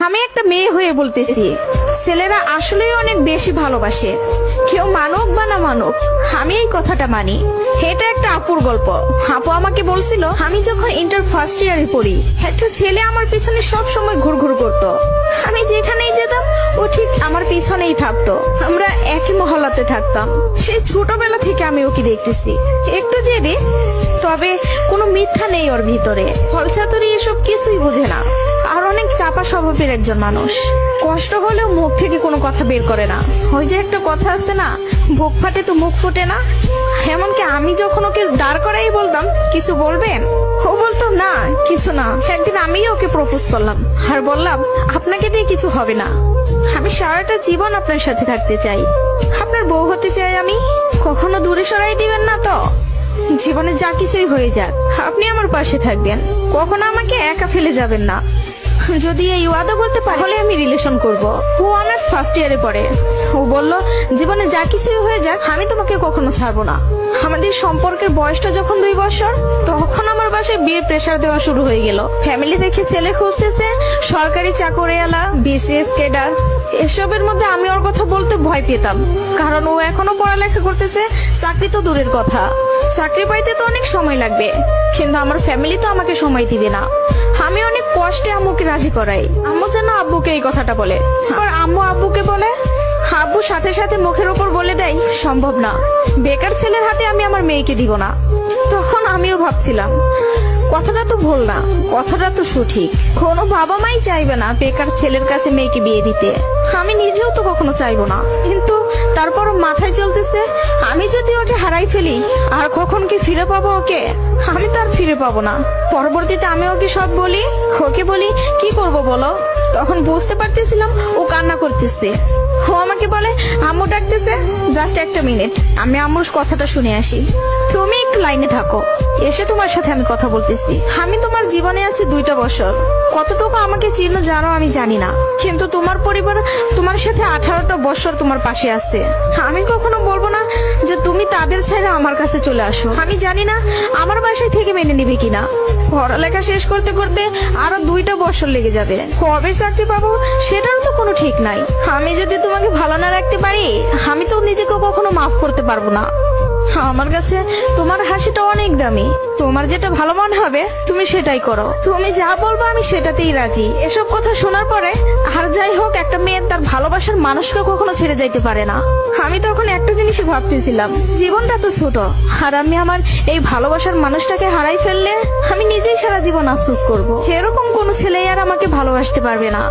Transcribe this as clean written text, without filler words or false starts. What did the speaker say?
আমি একটা মেয়ে হয়ে বলতেছি, ছেলেরা আসলেই অনেক বেশি ভালোবাসে। কেউ মানুক বা না মানুক, আমি এই কথাটা মানি। এটা একটা আপুর গল্প। আপু আমাকে বলছিল, আমি যখন ইন্টার ফার্স্ট ইয়ারে পড়ি, একটা ছেলে আমার পিছনে সব সময় ঘুরঘুর করতো। আমি যেখানেই যেতাম ও ঠিক আমার পিছনেই থাকতো। আমরা একই মহল্লাতে থাকতাম। সেই ছোটবেলা থেকে আমি ওকে দেখতেছি। একটু জেদি, তবে কোনো মিথ্যা নেই ওর ভিতরে। ফলচাতুরি এসব কিছুই বুঝে না, আর অনেক চাপা স্বভাবের একজন মানুষ। কষ্ট হলেও মুখ থেকে কোনো কথা বের করে না। ওই যে একটা কথা আছে না, বুক ফাটে তো মুখ ফুটে না। এমনকি আমি যখন ওকে দাঁড় করাই বলতাম, কিছু বলবেন, ও বলতো না কিছু না। একদিন আমি ওকে প্রপোজ করলাম আর বললাম, আপনাকে দিয়ে কিছু হবে না, আমি সারাটা জীবন আপনার সাথে থাকতে চাই, আপনার বউ হতে চাই আমি। কখনো দূরে সরাই দিবেন না তো? জীবনে যা কিছুই হয়ে যাক, আপনি আমার পাশে থাকবেন, কখনো আমাকে একা ফেলে যাবেন না। যদি এই ওয়াদা করতে পারে, তাহলে আমি রিলেশন করব। ও অনার্স ফার্স্ট ইয়ারে পড়ে। ও বলল, জীবনে যা কিছুই হয়ে যাক, আমি তোমাকে কখনো ছাড়বো না। আমাদের সম্পর্কের বয়সটা যখন 2 বছর, তখন আমার বাসায় বিয়ের প্রেসার দেওয়া শুরু হয়ে গেল। ফ্যামিলি দেখে ছেলে খুঁজতেছে, সরকারি চাকরিওয়ালা, বিসিএস ক্যাডার। এসবের মধ্যে আমি ওর কথা বলতে ভয় পেতাম, কারণ ও এখনো পড়ালেখা করতেছে। চাকরি তো দূরের কথা, চাকরি পাইতে তো অনেক সময় লাগবে, কিন্তু আমার ফ্যামিলি তো আমাকে সময় দিবে না। আমি অনেক কষ্টে আম্মুকে রাজি করাই। আম্মু যেন আব্বুকে এই কথাটা বলে, আর আম্মু আব্বুকে বলে। আব্বু সাথে সাথে মুখের উপর বলে দেয়, সম্ভব না, বেকার ছেলের হাতে আমি আমার মেয়েকে দিব না। তখন আমিও ভাবছিলাম, কথাটা তো ভুল না, কথাটা তো সঠিক। কোনো বাবা মাই চাইবে না বেকার ছেলের কাছে মেয়েকে বিয়ে দিতে। আমি নিজেও তো কখনো চাইবো না, কিন্তু তারপরও মাথায় চলতেছে, আমি যদি ওকে হারাই ফেলি, আর কখন কি ফিরে পাবো ওকে? আমি তো আর ফিরে পাবো না। পরবর্তীতে আমি ওকে সব বলি, ওকে বলি কি করব বলো। তখন বুঝতে পারতেছিলাম ও কান্না করতেছে। ও আমাকে বলে, আম্মু ডাকতেছে, জাস্ট একটা মিনিট, আমি আম্মুর কথাটা শুনে আসি। তুমি একটু লাইনে থাকো, এসে তোমার সাথে আমি কথা বলতেছি। আমি তোমার জীবনে আছি 2টা বছর, কতটুকু আমাকে চিনো জানো আমি জানি না, কিন্তু তোমার পরিবার তোমার সাথে 18টা বছর তোমার পাশে আছে। আমি কখনো বলবো না যে তুমি তাদের ছেড়ে আমার কাছে চলে আসো। আমি জানি না আমার বাসায় থেকে মেনে নিবে কিনা। পড়ালেখা শেষ করতে করতে আরো 2টা বছর লেগে যাবে। কবে চাকরি পাবো সেটারও তো কোনো ঠিক নাই। আমি যদি তোমাকে ভালো না রাখতে পারি, আমি তো নিজেকে কখনো মাফ করতে পারবো না। আমার কাছে তোমার হাসিটা অনেক দামি। তোমার যেটা ভালো মনে হবে তুমি সেটাই করো। তুমি যা বলবো আমি সেটাতেই রাজি। এসব কথা শোনার পরে, আর যাই হোক, একটা মেয়ে তার ভালোবাসার মানুষকে কখনো ছেড়ে যাইতে পারে না। আমি তখন একটা জিনিসই ভাবতেছিলাম, জীবনটা তো ছোট, আর আমি আমার এই ভালোবাসার মানুষটাকে হারাই ফেললে আমি নিজেই সারা জীবন আফসোস করব। এরকম কোনো ছেলে আর আমাকে ভালোবাসতে পারবে না।